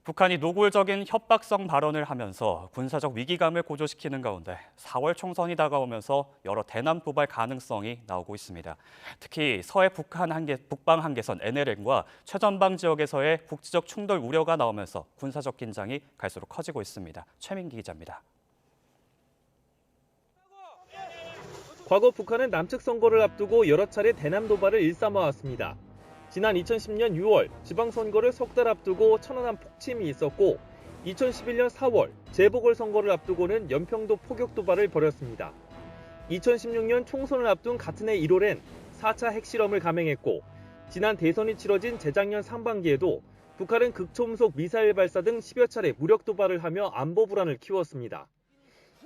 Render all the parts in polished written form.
북한이 노골적인 협박성 발언을 하면서 군사적 위기감을 고조시키는 가운데 4월 총선이 다가오면서 여러 대남 도발 가능성이 나오고 있습니다. 특히 서해 북방 한계선 NLL과 최전방 지역에서의 국지적 충돌 우려가 나오면서 군사적 긴장이 갈수록 커지고 있습니다. 최민기 기자입니다. 과거 북한은 남측 선거를 앞두고 여러 차례 대남 도발을 일삼아왔습니다. 지난 2010년 6월 지방선거를 석 달 앞두고 천안함 폭침이 있었고 2011년 4월 재보궐선거를 앞두고는 연평도 포격 도발을 벌였습니다. 2016년 총선을 앞둔 같은 해 1월엔 4차 핵실험을 감행했고 지난 대선이 치러진 재작년 상반기에도 북한은 극초음속 미사일 발사 등 10여 차례 무력 도발을 하며 안보 불안을 키웠습니다.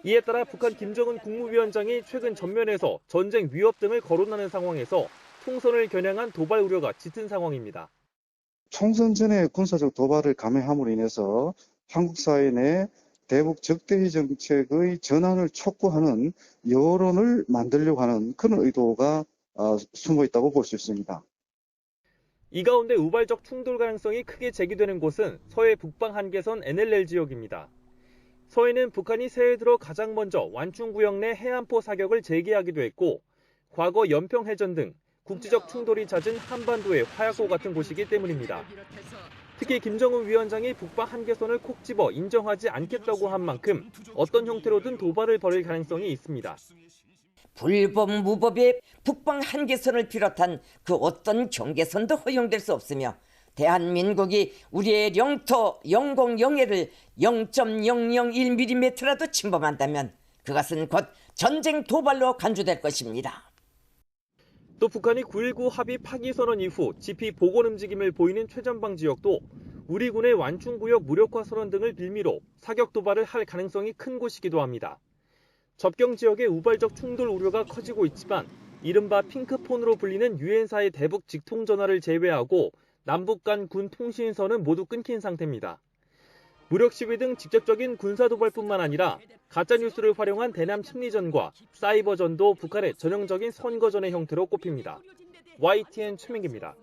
이에 따라 북한 김정은 국무위원장이 최근 전면에서 전쟁 위협 등을 거론하는 상황에서 총선을 겨냥한 도발 우려가 짙은 상황입니다. 총선 전에 군사적 도발을 감행함으로 인해서 한국 사회 내 대북 적대의 정책의 전환을 촉구하는 여론을 만들려고 하는 그런 의도가 숨어 있다고 볼 수 있습니다. 이 가운데 우발적 충돌 가능성이 크게 제기되는 곳은 서해 북방 한계선 NLL 지역입니다. 서해는 북한이 새해 들어 가장 먼저 완충구역 내 해안포 사격을 재개하기도 했고 과거 연평해전 등 국지적 충돌이 잦은 한반도의 화약고 같은 곳이기 때문입니다. 특히 김정은 위원장이 북방 한계선을 콕 집어 인정하지 않겠다고 한 만큼 어떤 형태로든 도발을 벌일 가능성이 있습니다. 불법 무법의 북방 한계선을 비롯한 그 어떤 경계선도 허용될 수 없으며 대한민국이 우리의 영토 영공영해를 0.001mm라도 침범한다면 그것은 곧 전쟁 도발로 간주될 것입니다. 또 북한이 9.19 합의 파기 선언 이후 지피 복원 움직임을 보이는 최전방 지역도 우리 군의 완충구역 무력화 선언 등을 빌미로 사격 도발을 할 가능성이 큰 곳이기도 합니다. 접경 지역의 우발적 충돌 우려가 커지고 있지만 이른바 핑크폰으로 불리는 유엔사의 대북 직통 전화를 제외하고 남북 간 군 통신선은 모두 끊긴 상태입니다. 무력 시위 등 직접적인 군사 도발뿐만 아니라 가짜뉴스를 활용한 대남 심리전과 사이버전도 북한의 전형적인 선거전의 형태로 꼽힙니다. YTN 최민기입니다.